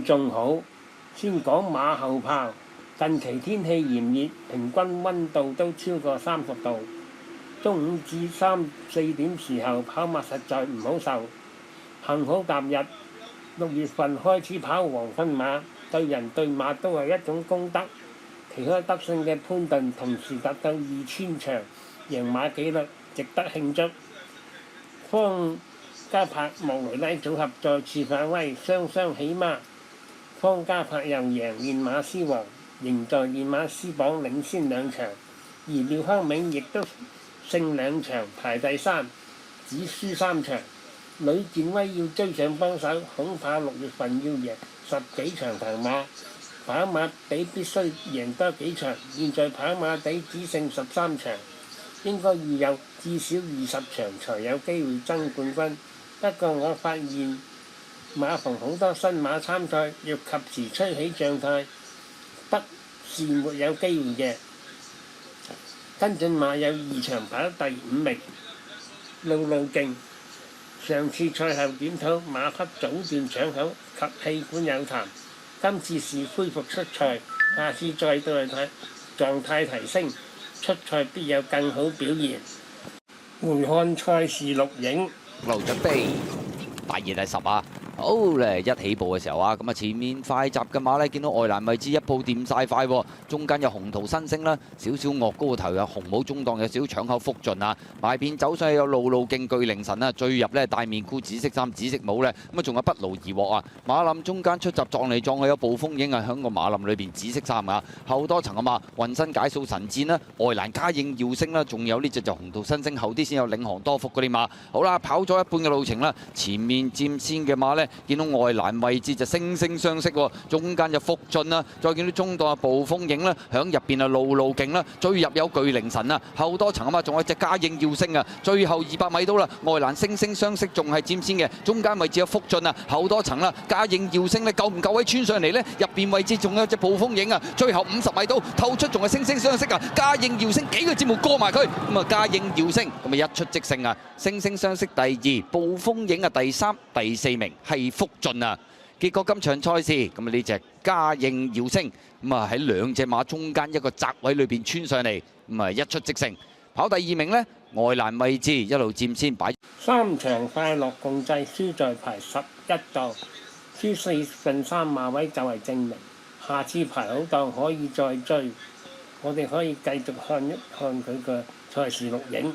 仲好。先講馬後炮，近期天氣炎熱，平均温度都超過30度。中午至3、4點時候跑馬實在唔好受。幸好踏入6月份開始跑黃昏馬，對人對馬都係一種功德。旗開得勝嘅潘頓同時達到2000場贏馬紀錄，值得慶祝。方嘉柏莫雷拉組合再次發威，雙雙起馬。方嘉柏又贏練馬師王，仍在練馬師榜領先2場，而廖康銘亦都勝2場，排第3，只輸3場。呂健威要追上幫手，恐怕6月份要贏10幾場頭馬。跑馬地必須贏多幾場，現在跑馬地只剩13場，應該要有至少20場才有機會爭冠軍。不過我發現馬房好多新馬參賽，要及時吹起狀態，不是沒有機會嘅。跟進馬有2場跑第5名，路徑。上次賽後檢討馬匹早段搶口及氣管有痰，今次是恢復出賽，下次再對睇狀態提升，出賽必有更好表現。回看賽事錄影，路準備，大熱第10啊！好咧，一起步嘅時候啊，咁啊前面快閘嘅馬咧，見到外欄位置一步掂晒快，中間有紅桃新星啦，少少岳高個頭有紅帽中檔，有少少搶口福盡啊，埋邊走上去有路徑巨靈神啊，最入咧戴面箍紫色衫紫色帽咧，咁啊仲有不勞而獲啊，馬林中間出閘撞嚟撞去有暴風影啊，響個馬林裏邊紫色衫啊，後多層啊嘛，渾身解數神箭啦，外欄嘉應耀星啦，仲有呢隻就紅桃新星，後啲先有領航多福嗰啲馬，好啦，跑咗一半嘅路程啦，前面佔先嘅馬咧。見到外欄位置就惺惺相惜喎，中間就福進啦，再見到中檔啊暴風影啦，響入邊啊路徑啦，最入有巨靈神啊，後多層啊嘛，仲有隻嘉應耀星啊，最後200米到啦，外欄惺惺相惜仲係佔先嘅，中間位置有福進啊，後多層啦，嘉應耀星咧夠唔夠位穿上嚟呢？入邊位置仲有隻暴風影啊，最後50米到透出仲係惺惺相惜啊，嘉應耀星幾個節目過埋佢，咁啊嘉應耀星咁啊一出即勝啊，惺惺相惜第2，暴風影啊第3，第4名係福進啊！結果今場賽事咁啊呢隻嘉應耀星咁啊喺2隻馬中間一個窄位裏邊穿上嚟，咁啊一出即勝。跑第2名呢，外欄位置一路佔先擺。3場快樂共濟，輸在排11檔，輸4/3馬位就係證明。下次排好檔可以再追，我哋可以繼續看一看佢嘅賽事錄影。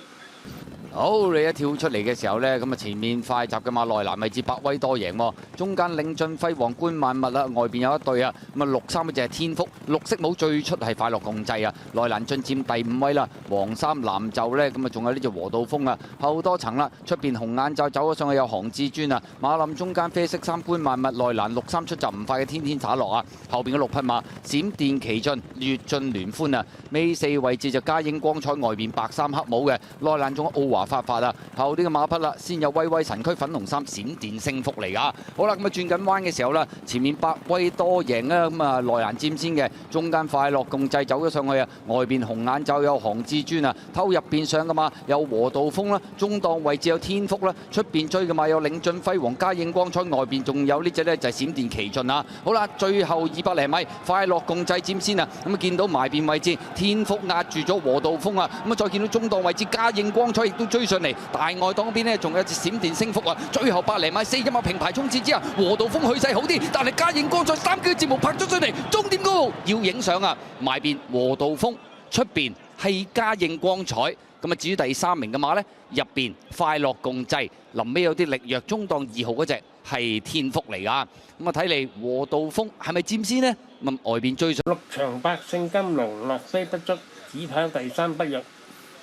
好，你一跳出嚟嘅時候呢，咁啊前面快閘嘅馬內欄位置百威多贏喎，中間領進輝煌官萬物啦，外邊有一對啊，咁啊63嗰隻係天福，綠色帽最出係快樂共濟啊，內欄進佔第5位啦，黃衫藍袖呢，咁啊仲有呢隻和道風啊，後多層啦，出邊紅眼罩走咗上去有航至尊啊，馬林中間啡色衫官萬物，內欄63出閘唔快嘅天天灑落啊，後邊嘅6匹馬閃電奇進、越進聯歡啊，尾4位置就嘉應光彩，外邊白衫黑帽嘅，內欄仲有奧華發發啊，後啲嘅馬匹啦，先有威威神區粉紅衫閃電升福嚟噶。好啦，咁啊轉緊彎嘅時候啦，前面百威多贏啦，咁啊內欄佔先嘅，中間快樂共濟走咗上去啊，外邊紅眼罩有航至尊啊，偷入邊上嘅馬有和道風啦，中檔位置有天福啦，出邊追嘅馬有領進輝煌嘉應光彩，外邊仲有呢隻呢就係閃電奇進啊。好啦，最後200零米快樂共濟佔先啊，咁啊見到埋邊位置天福壓住咗和道風啊，咁啊再見到中檔位置嘉應光彩亦都追上嚟，大外檔嗰邊呢仲有隻閃電升福啊，最後100零米4隻馬平排衝刺之下，和道風去勢好啲，但係嘉應光彩3機節目拍咗上嚟，終點高要影相啊，埋邊和道風，出邊係嘉應光彩，咁啊至於第3名嘅馬呢，入邊快樂共濟，臨尾有啲力弱，中檔2號嗰隻係天福嚟噶，咁啊睇嚟和道風係咪佔先呢？咁外邊追上6場百勝金龍落飛不足，只跑第3不入，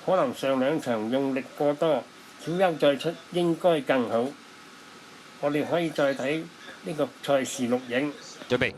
可能上2場用力過多，小優再出應該更好。我哋可以再睇呢個賽事錄影。準備。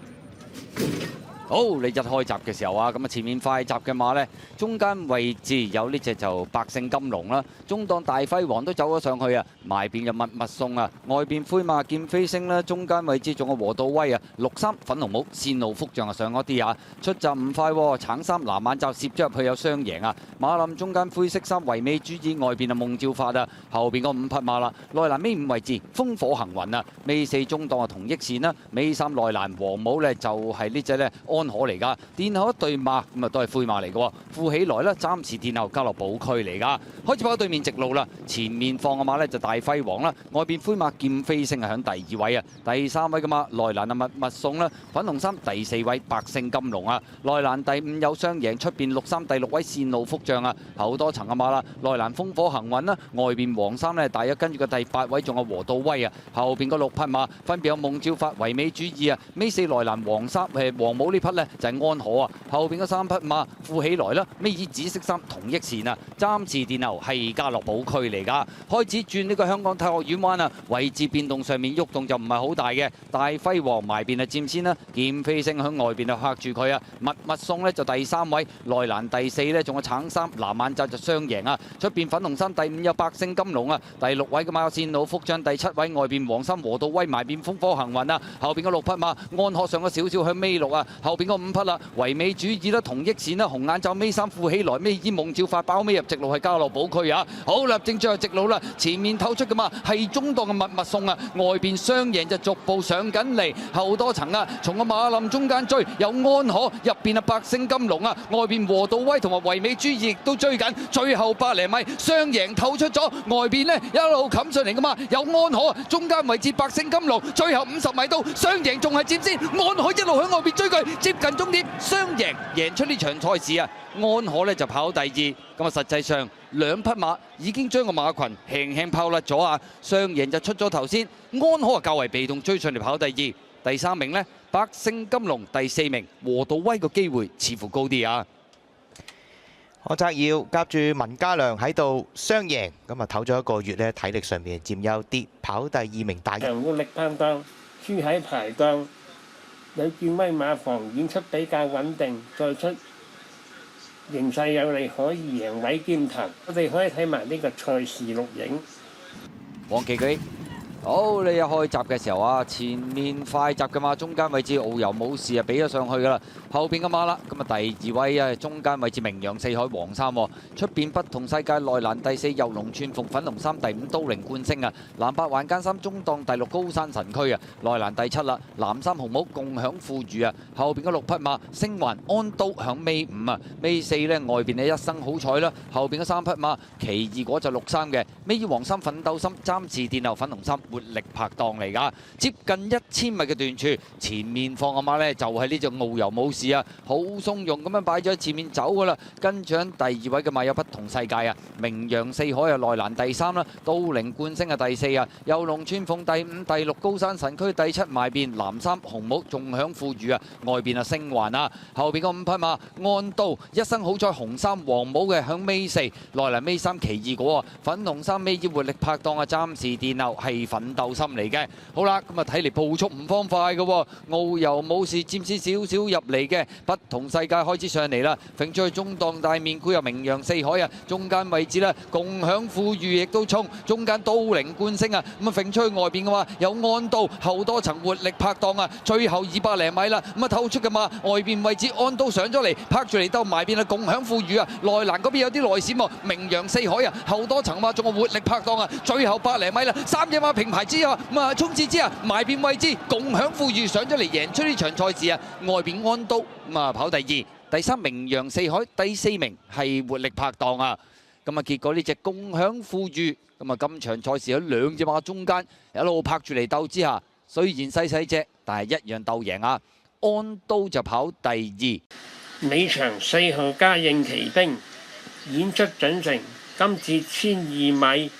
好，你一開閘嘅時候啊，咁啊前面快閘嘅馬呢，中間位置有呢隻就百勝金龍啦，中檔大輝煌都走咗上去啊，埋邊就密密送啊，外邊灰馬劍飛星啦，中間位置仲有和道威啊，63粉紅帽線路福將啊上嗰啲啊，出閘唔快喎，橙衫藍眼罩攝咗入去有雙贏啊，馬林中間灰色衫唯美主義，外邊啊夢照發啊，後邊個5匹馬啦，內欄尾5位置風火行雲啊，尾4中檔啊同益線啦，尾3內欄黃帽呢就係呢隻呢。安可嚟㗎，殿後一對馬咁啊都係灰馬嚟嘅喎，富起來啦，暫時殿後交落寶區嚟㗎，開始跑對面直路啦，前面放嘅馬呢就大輝煌啦，外邊灰馬劍飛星係響第2位啊，第3位嘅馬內欄啊密密送啦，粉紅衫第4位百勝金龍啊，內欄第5有雙贏，出邊63第6位線路福將啊，後多層嘅馬啦，內欄風火行雲啦，外邊黃衫呢大約跟住個第8位仲有和道威啊，後邊個6匹馬分別有夢照發唯美主義啊，尾4內欄黃衫黃帽呢匹呢就係安可啊，後邊嗰3匹馬富起來啦，尾以紫色衫同益線啊，暫時殿後係家樂寶區嚟㗎，開始轉呢個香港太學院彎啊，位置變動上面喐動就唔係好大嘅，大輝煌埋邊啊佔先啦，劍飛星響外邊啊嚇住佢啊，密密送呢就第3位，內欄第4呢仲有橙衫藍眼罩就雙贏啊，出邊粉紅衫第5有百勝金龍啊，第6位嘅馬線路福將，第7位外邊黃衫和道威埋邊風火行雲啊，後邊嗰6匹馬安可上咗少少向尾6啊，後邊嗰5匹啦，唯美主義啦，同益線啦，紅眼罩尾3富起來，尾以夢照發包尾入直路係家樂寶區啊！好啦，正最後直路啦，前面透出嘅嘛係中檔嘅密密送啊，外邊雙贏就逐步上緊嚟，後多層啊，從個馬林中間追，有安可入邊啊百勝金龍啊，外邊和道威同埋唯美主義亦都追緊，最後百零米雙贏透出咗，外邊呢一路冚上嚟嘅嘛有安可，中間位置百勝金龍，最後50米到雙贏仲係佔先，安可一路喺外邊追佢，接近終點。雙贏贏出呢場賽事啊！安可呢就跑第2，咁啊實際上2匹馬已經將個馬群輕輕拋甩咗啊！雙贏就出咗頭先，安可啊較為被動追上嚟跑第2，第3名呢百勝金龍，第4名和道威個機會似乎高啲啊！何澤耀夾住文家良喺度雙贏，咁啊唞咗1個月呢，體力上面佔優啲，跑第2名大。強力擔當，輸喺排檔。有見威馬房演出比較穩定，再出形勢有利，可以贏位兼談。我哋可以睇埋呢個賽事錄影。黃琪佢。好，你一開閘嘅時候啊，前面快閘嘅馬中間位置遨遊武士啊，俾咗上去噶啦。後邊嘅馬啦，咁啊第2位啊，中間位置名揚四海黃衫，出邊不同世界內欄第4遊龍串鳳粉紅衫，第5都靈冠星啊，藍白環間衫中檔第6高山神區啊，內欄第7啦，藍衫紅帽共享富裕啊，後邊嘅6匹馬星環安都響尾5啊，尾4呢外邊嘅一生好彩啦，後邊嘅3匹馬奇異果就63嘅，尾二黃衫奮鬥心暫時殿後粉紅衫。活力拍檔嚟㗎，接近1000米嘅段處，前面放嘅馬呢就係呢隻遨遊武士啊，好鬆容咁樣擺咗喺前面走㗎啦。跟住喺第2位嘅馬有不同世界啊，名揚四海啊內欄第3啦，都靈冠星啊第4啊，遊龍串鳳第5、第6高山神區第7埋邊藍衫紅帽仲享富裕啊，外邊啊星環啊，後邊嗰5匹馬安都一生好彩紅衫黃帽嘅響尾4，內欄尾3奇異果啊，粉紅衫尾二活力拍檔啊，暫時殿後係奮鬥心嚟嘅，好啦，咁啊睇嚟步速唔方快嘅喎，遨遊武士佔先少少入嚟嘅，不同世界開始上嚟啦，揈出去中檔大面箍又名揚四海啊，中間位置啦，共享富裕亦都衝，中間都靈冠星啊，咁啊揈出去外邊嘅話有安都後多層活力拍檔啊，最後200零米啦，咁啊透出嘅嘛，外邊位置安都上咗嚟，拍住嚟兜埋邊啊，共享富裕啊，內欄嗰邊有啲內閃喎，名揚四海啊，後多層嘛，仲有活力拍檔啊，最後100零米啦，3隻馬平排之後，咁啊衝刺之後埋邊位置共享富裕上咗嚟贏出呢場賽事啊！外邊安都咁啊跑第2，第3名揚四海，第4名係活力拍檔啊！咁啊結果呢隻共享富裕咁啊今場賽事喺2隻馬中間一路拍住嚟鬥之下，雖然細細隻，但係一樣鬥贏啊！安都就跑第2。尾場4號嘉應奇兵演出準成，今次1200米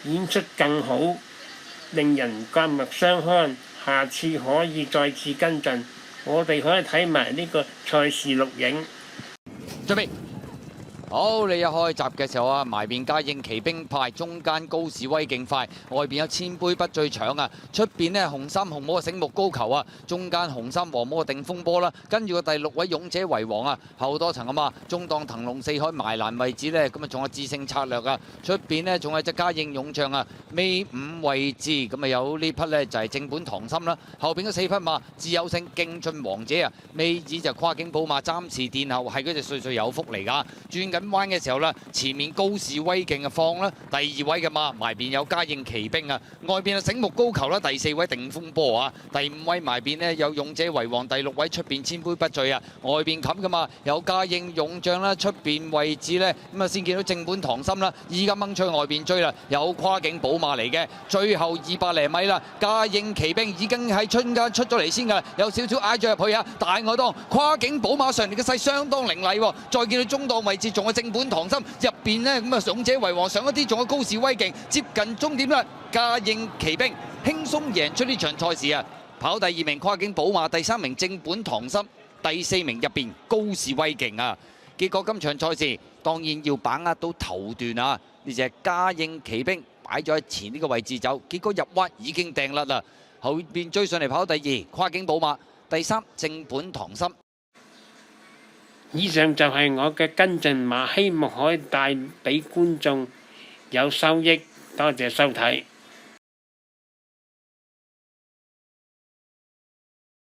演出更好。令人刮目相看，下次可以再次跟進。我哋可以睇埋呢個賽事錄影。準備好，你一開閘嘅時候啊，埋邊嘉應騎兵派，中間高士威勁快，外邊有千杯不醉搶啊，出邊呢，紅衫紅帽嘅醒目高球啊，中間紅衫黃帽嘅定風波啦，跟住個第6位勇者為王啊，後多層啊嘛，中檔騰龍四海埋欄位置呢，咁啊仲有致勝策略啊，出邊呢，仲有隻嘉應勇將啊，尾5位置咁啊有呢匹呢，就係正本唐心啦，後邊嗰4匹馬自有勝勁進王者啊，尾子就跨境寶馬暫時殿後係嗰隻歲歲有福嚟㗎，轉緊彎嘅時候啦，前面高士威勁嘅放啦，第2位嘅馬埋邊有嘉應騎兵啊，外邊啊醒目高球啦，第4位定風波啊，第5位埋邊呢有勇者為王，第6位出邊千杯不醉啊，外邊冚噶嘛有嘉應勇將啦，出邊位置呢，咁啊先見到正本唐心啦，依家掹出去外邊追啦，有跨境寶馬嚟嘅，最後200零米啦，嘉應騎兵已經喺春間出咗嚟先㗎，有少少挨咗入去啊，大外檔跨境寶馬上嚟嘅勢相當凌厲喎，再見到中檔位置仲有正本唐心入邊呢，咁啊勇者為王上一啲，仲有高士威勁，接近終點啦，嘉應騎兵輕鬆贏出呢場賽事啊！跑第2名跨境寶馬，第3名正本唐心，第4名入邊高士威勁啊！結果今場賽事當然要把握到頭段啊！呢隻嘉應騎兵擺咗喺前呢個位置走，結果入彎已經掟甩啦，後邊追上嚟跑第2跨境寶馬，第3正本唐心。以上就係我嘅跟進碼，希望可以帶俾觀眾有收益。多謝收睇。